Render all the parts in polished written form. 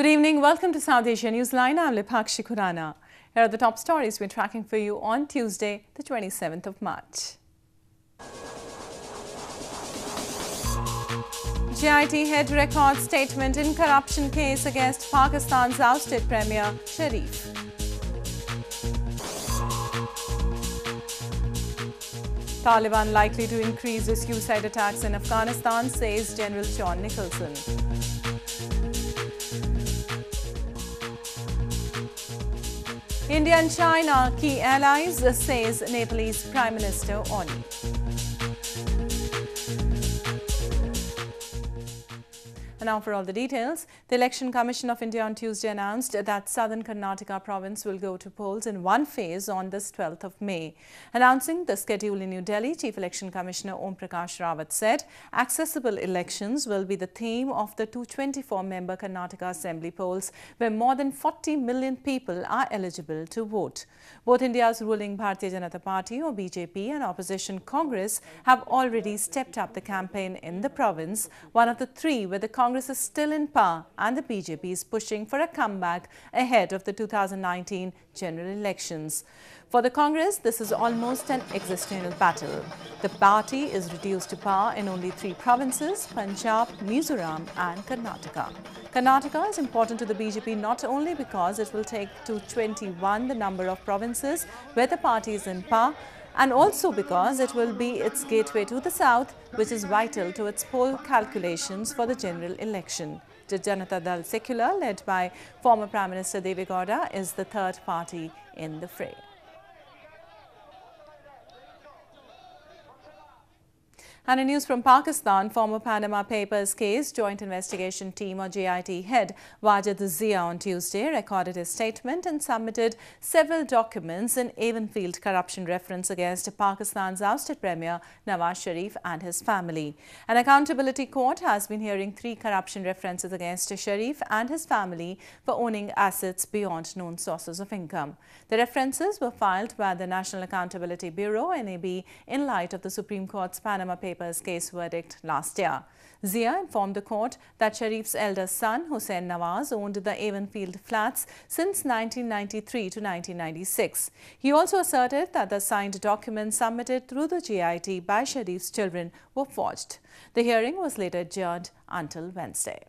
Good evening. Welcome to South Asia Newsline. I'm Lipakshi Khurana. Here are the top stories we're tracking for you on Tuesday, the 27th of March. GIT head records statement in corruption case against Pakistan's ousted Premier Sharif. Taliban likely to increase the suicide attacks in Afghanistan, says General John Nicholson. India and China, key allies, says Nepalese Prime Minister Oli. And now for all the details, the Election Commission of India on Tuesday announced that southern Karnataka province will go to polls in one phase on this 12th of May. Announcing the schedule in New Delhi, Chief Election Commissioner Om Prakash Rawat said accessible elections will be the theme of the 224-member Karnataka Assembly polls, where more than 40 million people are eligible to vote. Both India's ruling Bharatiya Janata Party or BJP and opposition Congress have already stepped up the campaign in the province, one of the three where the Congress is still in power and the BJP is pushing for a comeback ahead of the 2019 general elections. For the Congress, this is almost an existential battle. The party is reduced to power in only three provinces: Punjab, Mizoram and Karnataka. Karnataka is important to the BJP not only because it will take to 21 the number of provinces where the party is in power, and also because it will be its gateway to the south, which is vital to its poll calculations for the general election. The Janata Dal Secular, led by former Prime Minister Deve Gowda, is the third party in the fray. And in news from Pakistan, former Panama Papers case Joint Investigation Team or JIT head Wajid Zia on Tuesday recorded his statement and submitted several documents in even-field corruption reference against Pakistan's ousted Premier Nawaz Sharif and his family. An accountability court has been hearing 3 corruption references against Sharif and his family for owning assets beyond known sources of income. The references were filed by the National Accountability Bureau (NAB) in light of the Supreme Court's Panama Papers case verdict last year. Zia informed the court that Sharif's elder son, Hussain Nawaz, owned the Avonfield flats since 1993 to 1996. He also asserted that the signed documents submitted through the GIT by Sharif's children were forged. The hearing was later adjourned until Wednesday.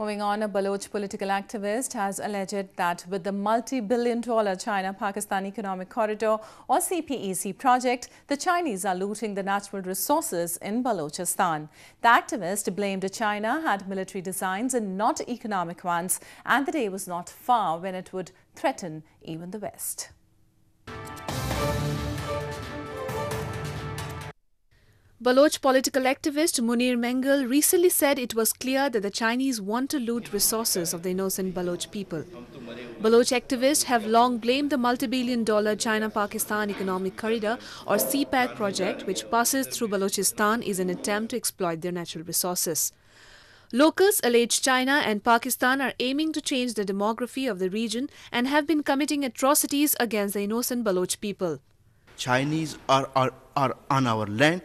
Moving on, a Baloch political activist has alleged that with the multi-billion-dollar China-Pakistan Economic Corridor or CPEC project, the Chinese are looting the natural resources in Balochistan. The activist blamed China had military designs and not economic ones, and the day was not far when it would threaten even the West. Baloch political activist Munir Mengal recently said it was clear that the Chinese want to loot resources of the innocent Baloch people. Baloch activists have long blamed the multi-billion-dollar China-Pakistan Economic Corridor or CPEC project, which passes through Balochistan, is an attempt to exploit their natural resources. Locals allege China and Pakistan are aiming to change the demography of the region and have been committing atrocities against the innocent Baloch people. Chinese are on our land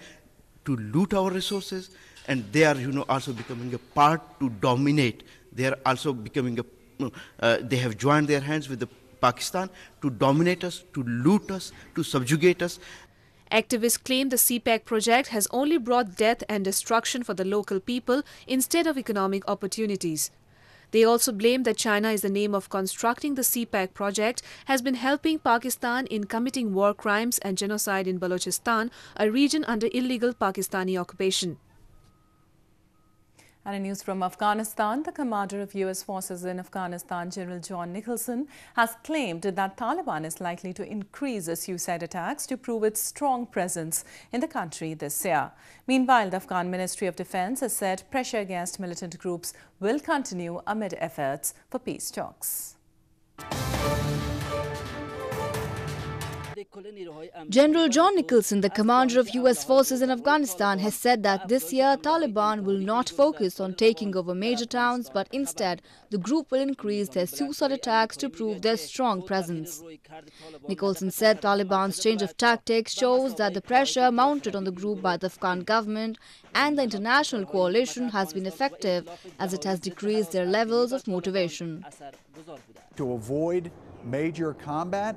to loot our resources, and they are, also becoming a part to dominate. They are also becoming they have joined their hands with the Pakistan to dominate us, to loot us, to subjugate us. Activists claim the CPEC project has only brought death and destruction for the local people instead of economic opportunities. They also blame that China, is the name of constructing the CPEC project, has been helping Pakistan in committing war crimes and genocide in Balochistan, a region under illegal Pakistani occupation. And in news from Afghanistan, the commander of U.S. forces in Afghanistan, General John Nicholson, has claimed that Taliban is likely to increase the suicide attacks to prove its strong presence in the country this year. Meanwhile, the Afghan Ministry of Defense has said pressure against militant groups will continue amid efforts for peace talks. General John Nicholson, the commander of US forces in Afghanistan, has said that this year Taliban will not focus on taking over major towns, but instead the group will increase their suicide attacks to prove their strong presence. Nicholson said Taliban's change of tactics shows that the pressure mounted on the group by the Afghan government and the international coalition has been effective, as it has decreased their levels of motivation. To avoid major combat,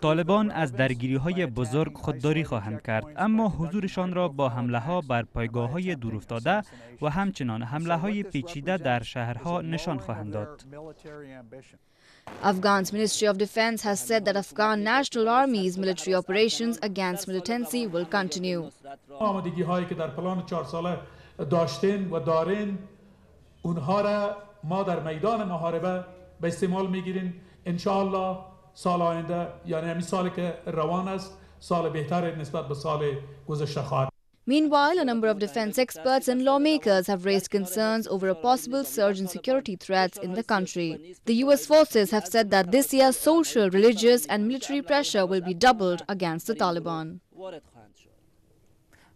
طالبان از درگیری‌های بزرگ خودداری خواهند کرد، اما حضورشان را با حمله‌ها بر پایگاه‌های دورافتاده و همچنان حمله‌های پیچیده در شهرها نشان خواهند داد. Afghan's Ministry of Defense has said that Afghan National Army's military operations against militancy will continue. آمادگی‌هایی که در پلان 4 ساله داشتین و دارین، اونها را ما در میدان محاربه به استعمال می‌گیریم. ان شاء الله سال آینده، یعنی همین سالی که روان است، سال بهتری نسبت به سال گذشته خواهد. Meanwhile, a number of defense experts and lawmakers have raised concerns over a possible surge in security threats in the country. The US forces have said that this year social, religious and military pressure will be doubled against the Taliban.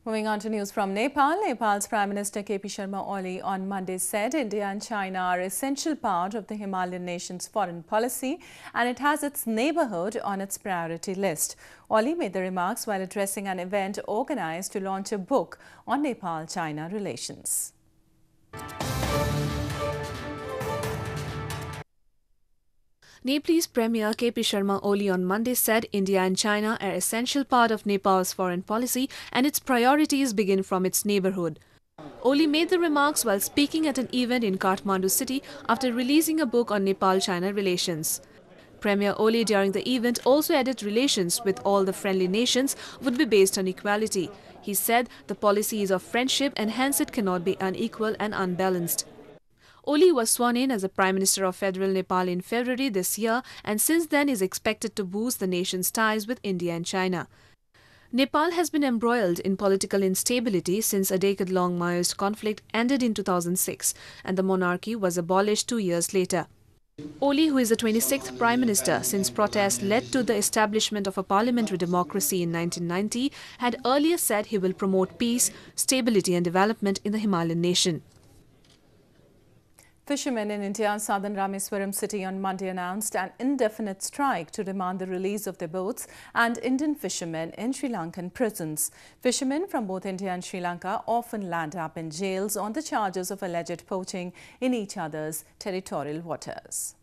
Moving on to news from Nepal, Nepal's Prime Minister Sharif Oli on Monday said India and China are an essential part of the Himalayan nation's foreign policy and it has its neighbourhood on its priority list. Oli made the remarks while addressing an event organised to launch a book on Nepal-China relations. Nepalese Premier Sharif Oli on Monday said India and China are an essential part of Nepal's foreign policy and its priorities begin from its neighbourhood. Oli made the remarks while speaking at an event in Kathmandu city after releasing a book on Nepal-China relations. Premier Oli during the event also added relations with all the friendly nations would be based on equality. He said the policy is of friendship and hence it cannot be unequal and unbalanced. Oli was sworn in as the Prime Minister of Federal Nepal in February this year and since then is expected to boost the nation's ties with India and China. Nepal has been embroiled in political instability since a decade-long Maoist conflict ended in 2006 and the monarchy was abolished 2 years later. Oli, who is the 26th Prime Minister since protests led to the establishment of a parliamentary democracy in 1990, had earlier said he will promote peace, stability and development in the Himalayan nation. Fishermen in India's southern Rameswaram city on Monday announced an indefinite strike to demand the release of their boats and Indian fishermen in Sri Lankan prisons. Fishermen from both India and Sri Lanka often land up in jails on the charges of alleged poaching in each other's territorial waters.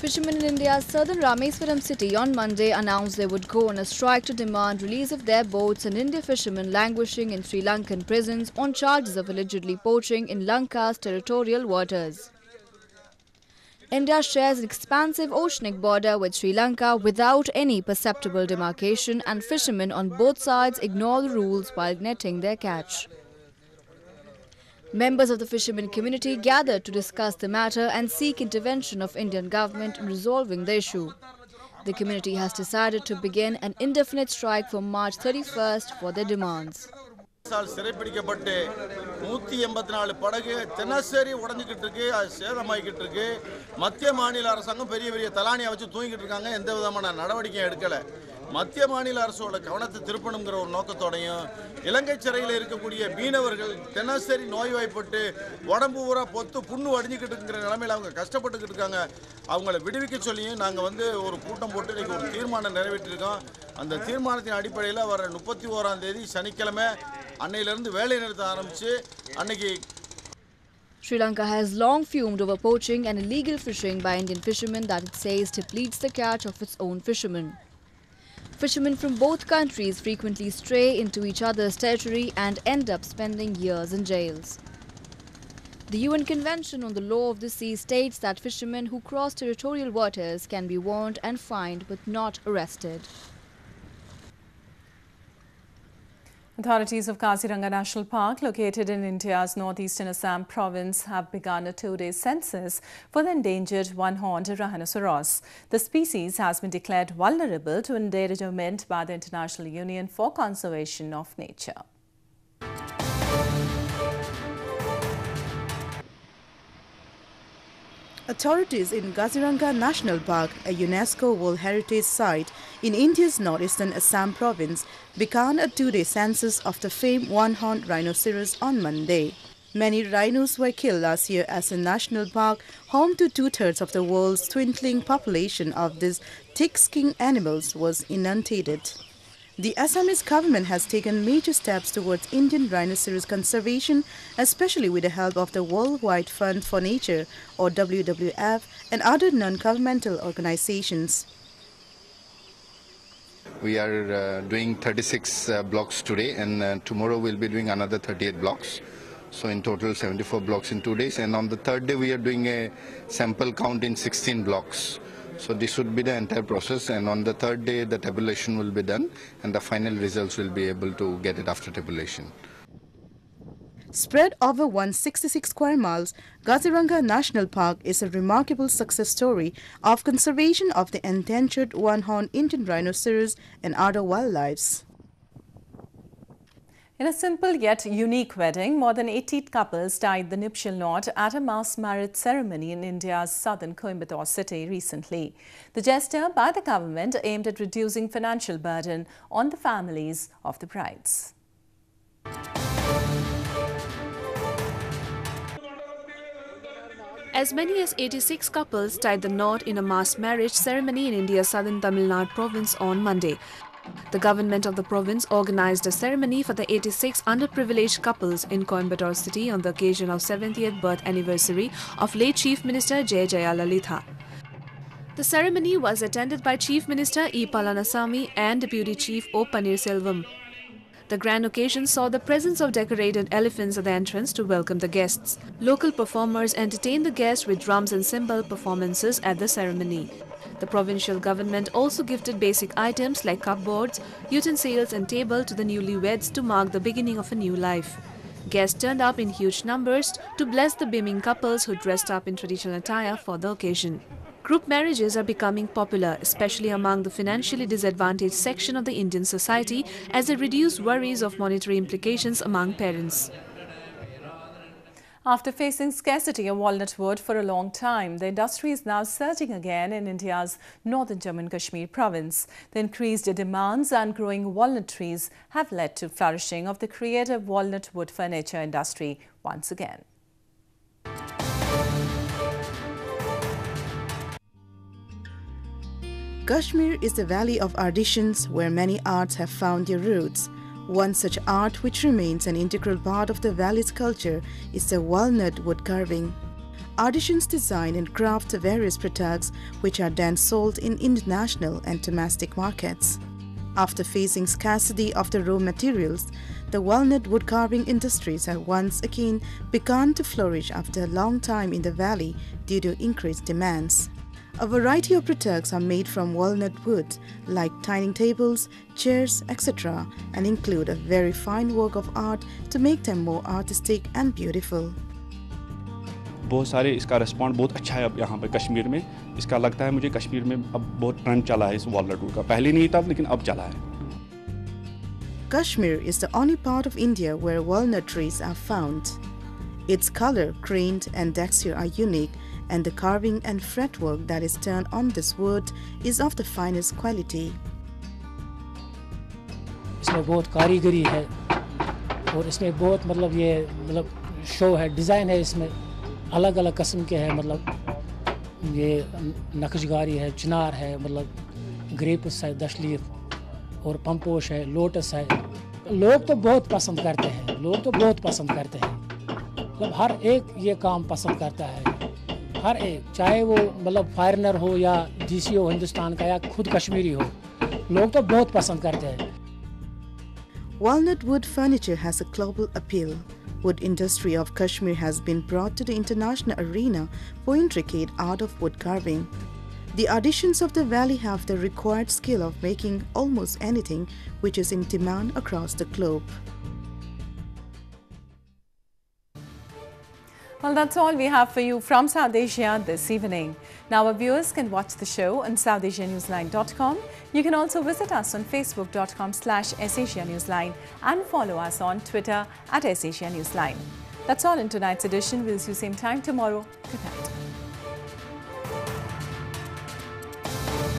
Fishermen in India's southern Rameswaram city on Monday announced they would go on a strike to demand release of their boats and Indian fishermen languishing in Sri Lankan prisons on charges of allegedly poaching in Lanka's territorial waters. India shares an expansive oceanic border with Sri Lanka without any perceptible demarcation and fishermen on both sides ignore the rules while netting their catch. Members of the fishermen community gathered to discuss the matter and seek intervention of Indian government in resolving the issue. The community has decided to begin an indefinite strike from March 31st for their demands. சிறைப்பிடிக்கப்பட்டு 184 படகு தென்னசேரி உடைஞ்சிக்கிட்டு இருக்கு, அது சேதமாகிக்கிட்டு இருக்கு. மத்திய மாநில அரசாங்கம் பெரிய பெரிய தலானியை வச்சு தூங்கிட்டு இருக்காங்க, எந்த விதமான நடவடிக்கையும் எடுக்கல. மத்திய மாநில அரசோட கவனத்தை திருப்பணுங்கிற ஒரு நோக்கத்தோடையும் இலங்கை சிறையில் இருக்கக்கூடிய மீனவர்கள் தென்னசேரி நோய்வாய்ப்பட்டு உடம்பு ஊரா பொத்து புண்ணு அடிஞ்சிக்கிட்டு இருக்கிற நிலைமையில் அவங்க கஷ்டப்பட்டுக்கிட்டு இருக்காங்க. அவங்கள விடுவிக்க சொல்லியும் நாங்கள் ஒரு கூட்டம் போட்டு இன்றைக்கி ஒரு தீர்மானம் நிறைவேற்றிருக்கோம். அந்த தீர்மானத்தின் அடிப்படையில் வர 31ஆம் தேதி சனிக்கிழமை அன்னையிலிருந்து வேலை நிறுத்தம் ஆரம்பித்து அன்னைக்கு Sri Lanka has long fumed over poaching and illegal fishing by Indian fishermen that it says depletes the catch of its own fishermen. Fishermen from both countries frequently stray into each other's territory and end up spending years in jails. The UN Convention on the Law of the Sea states that fishermen who cross territorial waters can be warned and fined but not arrested. Authorities of Kaziranga National Park, located in India's northeastern Assam province, have begun a 2-day census for the endangered one-horned rhinoceros. The species has been declared vulnerable to endangerment by the International Union for Conservation of Nature. Authorities in Kaziranga National Park, a UNESCO World Heritage Site in India's northeastern Assam province, began a two-day census of the famed one-horned rhinoceros on Monday. Many rhinos were killed last year as a national park, home to two-thirds of the world's dwindling population of these thick-skinned animals, was inundated. The Assamese government has taken major steps towards Indian rhinoceros conservation, especially with the help of the Worldwide Fund for Nature, or WWF, and other non-governmental organizations. We are doing 36 blocks today, and tomorrow we'll be doing another 38 blocks. So in total 74 blocks in 2 days, and on the third day we are doing a sample count in 16 blocks. So this would be the entire process, and on the third day the tabulation will be done and the final results will be able to get it after tabulation. Spread over 166 square miles, Kaziranga National Park is a remarkable success story of conservation of the endangered one-horned Indian rhinoceros and other wildlife. In a simple yet unique wedding, more than 80 couples tied the nuptial knot at a mass marriage ceremony in India's southern Coimbatore city recently. The gesture by the government aimed at reducing financial burden on the families of the brides. As many as 86 couples tied the knot in a mass marriage ceremony in India's southern Tamil Nadu province on Monday. The government of the province organized a ceremony for the 86 underprivileged couples in Coimbatore city on the occasion of 70th birth anniversary of late Chief Minister Jai Lalitha. The ceremony was attended by Chief Minister E. Palanisamy and Deputy Chief O. Paneerselvam. The grand occasion saw the presence of decorated elephants at the entrance to welcome the guests. Local performers entertained the guests with drums and cymbal performances at the ceremony. The provincial government also gifted basic items like cupboards, utensils and table to the newlyweds to mark the beginning of a new life. Guests turned up in huge numbers to bless the beaming couples who dressed up in traditional attire for the occasion. Group marriages are becoming popular, especially among the financially disadvantaged section of the Indian society, as they reduce worries of monetary implications among parents. After facing scarcity of walnut wood for a long time, the industry is now surging again in India's northern Jammu and Kashmir province. The increased demands and growing walnut trees have led to flourishing of the creative walnut wood furniture industry once again. Kashmir is the valley of artisans where many arts have found their roots. One such art which remains an integral part of the valley's culture is the walnut wood carving. Artisans design and craft various products which are then sold in international and domestic markets. After facing scarcity of the raw materials, the walnut wood carving industries have once again begun to flourish after a long time in the valley due to increased demands. A variety of products are made from walnut wood, like dining tables, chairs, etc., and include a very fine work of art to make them more artistic and beautiful. बहुत सारे इसका response बहुत अच्छा है अब यहाँ पे कश्मीर में. इसका लगता है मुझे कश्मीर में अब बहुत ट्रेंड चला है इस walnut wood का. पहले नहीं था लेकिन अब चला है. Kashmir is the only part of India where walnut trees are found. Its color, grain, and texture are unique, and the carving and fretwork that is done on this wood is of the finest quality. इसमें बहुत कारीगरी है और इसमें बहुत ये show है, design है, इसमें अलग अलग किस्म के हैं, ये नक्शगारी है, चिनार है, ग्रेप्स है, दशलीफ और पंपोश है, लोटस है. लोग तो बहुत पसंद करते हैं, हर एक ये काम पसंद करता है, हर एक, चाहे वो फॉरेनर हो या जीसी हो हिंदुस्तान का या खुद कश्मीरी हो, लोग तो बहुत पसंद करते हैं. Walnut wood furniture has a global appeal. Wood industry of Kashmir has been brought to the international arena for intricate art of wood carving. The artisans of the valley have the required skill of making almost anything which is in demand across the globe. Well, that's all we have for you from South Asia this evening. Now, our viewers can watch the show on SouthAsiaNewsline.com. You can also visit us on Facebook.com/SAsiaNewsline and follow us on Twitter @SAsiaNewsline. That's all in tonight's edition. We'll see you same time tomorrow. Good night.